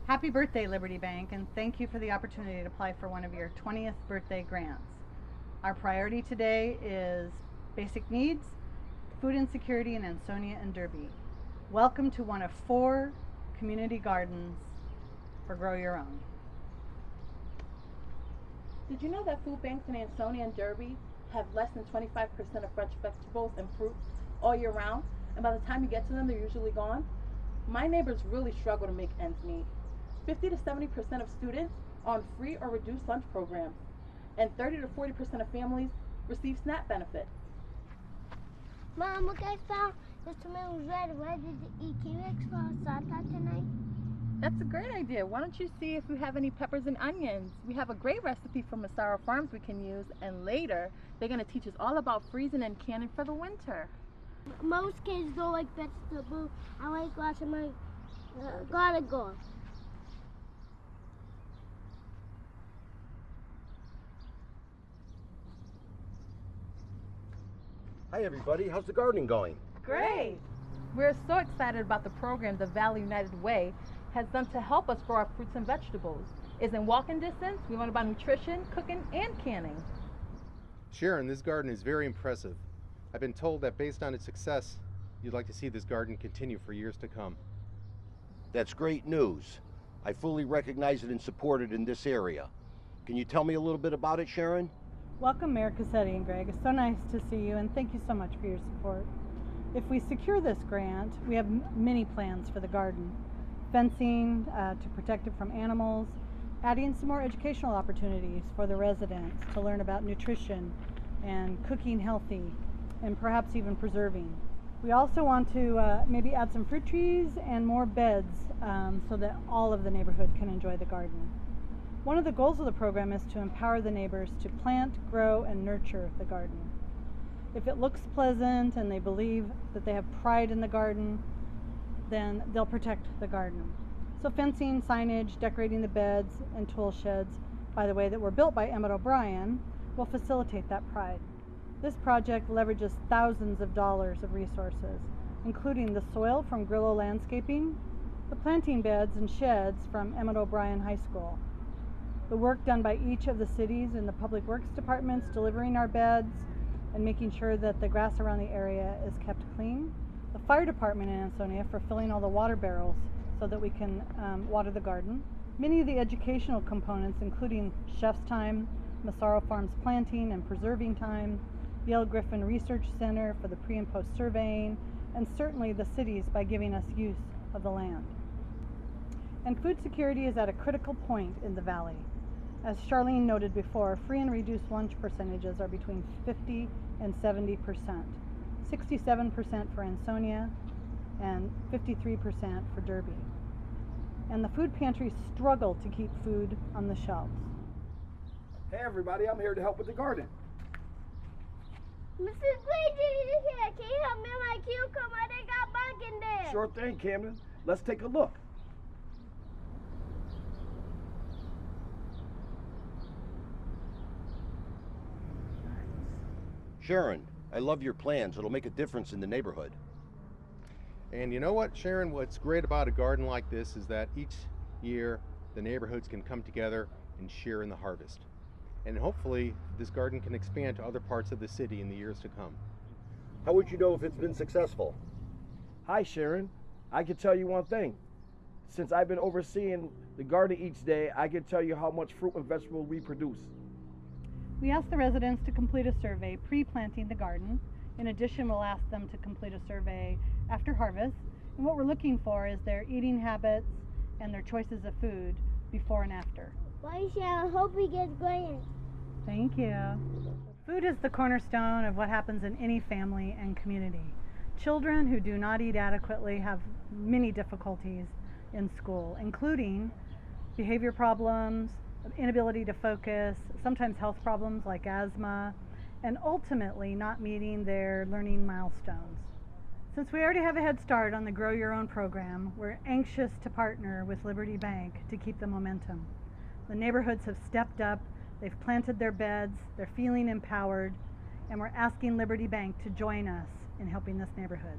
Happy birthday, Liberty Bank, and thank you for the opportunity to apply for one of your 20th birthday grants. Our priority today is basic needs, food insecurity in Ansonia and Derby. Welcome to one of 4 community gardens for Grow Your Own. Did you know that food banks in Ansonia and Derby have less than 25% of fresh vegetables and fruits all year round? And by the time you get to them, they're usually gone. My neighbors really struggle to make ends meet. 50 to 70% of students are on free or reduced lunch programs, and 30 to 40% of families receive SNAP benefits. Mom, look, I found this tomato was red. Where did it eat? Can you explore Santa tonight? That's a great idea. Why don't you see if you have any peppers and onions? We have a great recipe from Massaro Farms we can use, and later they're going to teach us all about freezing and canning for the winter. Most kids don't like vegetables. I like watching my gotta go. Hi everybody, how's the gardening going? Great! We're so excited about the program the Valley United Way has done to help us grow our fruits and vegetables. It's in walking distance. We learn about nutrition, cooking, and canning. Sharon, this garden is very impressive. I've been told that based on its success, you'd like to see this garden continue for years to come. That's great news. I fully recognize it and support it in this area. Can you tell me a little bit about it, Sharon? Welcome, Mayor Cassetti and Greg. It's so nice to see you, and thank you so much for your support. If we secure this grant, we have many plans for the garden. Fencing to protect it from animals, adding some more educational opportunities for the residents to learn about nutrition and cooking healthy, and perhaps even preserving. We also want to maybe add some fruit trees and more beds so that all of the neighborhood can enjoy the garden. One of the goals of the program is to empower the neighbors to plant, grow, and nurture the garden. If it looks pleasant and they believe that they have pride in the garden, then they'll protect the garden. So fencing, signage, decorating the beds, and tool sheds, by the way, that were built by Emmett O'Brien, will facilitate that pride. This project leverages thousands of dollars of resources, including the soil from Grillo Landscaping, the planting beds and sheds from Emmett O'Brien High School, the work done by each of the cities and the public works departments delivering our beds and making sure that the grass around the area is kept clean, the fire department in Ansonia for filling all the water barrels so that we can water the garden, many of the educational components including chef's time, Massaro Farms planting and preserving time, Yale Griffin Research Center for the pre and post surveying, and certainly the cities by giving us use of the land. And food security is at a critical point in the valley. As Charlene noted before, free and reduced lunch percentages are between 50 and 70%, 67% for Ansonia and 53% for Derby. And the food pantries struggle to keep food on the shelves. Hey everybody, I'm here to help with the garden. Mrs. Glazer is here. Can you help me with my cucumber? They got bug in there. Sure thing, Camden. Let's take a look. Sharon, I love your plans. It'll make a difference in the neighborhood. And you know what, Sharon? What's great about a garden like this is that each year the neighborhoods can come together and share in the harvest. And hopefully this garden can expand to other parts of the city in the years to come. How would you know if it's been successful? Hi, Sharon. I can tell you one thing. Since I've been overseeing the garden each day, I can tell you how much fruit and vegetables we produce. We asked the residents to complete a survey pre-planting the garden. In addition, we'll ask them to complete a survey after harvest. And what we're looking for is their eating habits and their choices of food before and after. Bye, Sharon. Hope we get grants. Thank you. Food is the cornerstone of what happens in any family and community. Children who do not eat adequately have many difficulties in school, including behavior problems, inability to focus, sometimes health problems like asthma, and ultimately not meeting their learning milestones. Since we already have a head start on the Grow Your Own program, we're anxious to partner with Liberty Bank to keep the momentum. The neighborhoods have stepped up, they've planted their beds, they're feeling empowered, and we're asking Liberty Bank to join us in helping this neighborhood.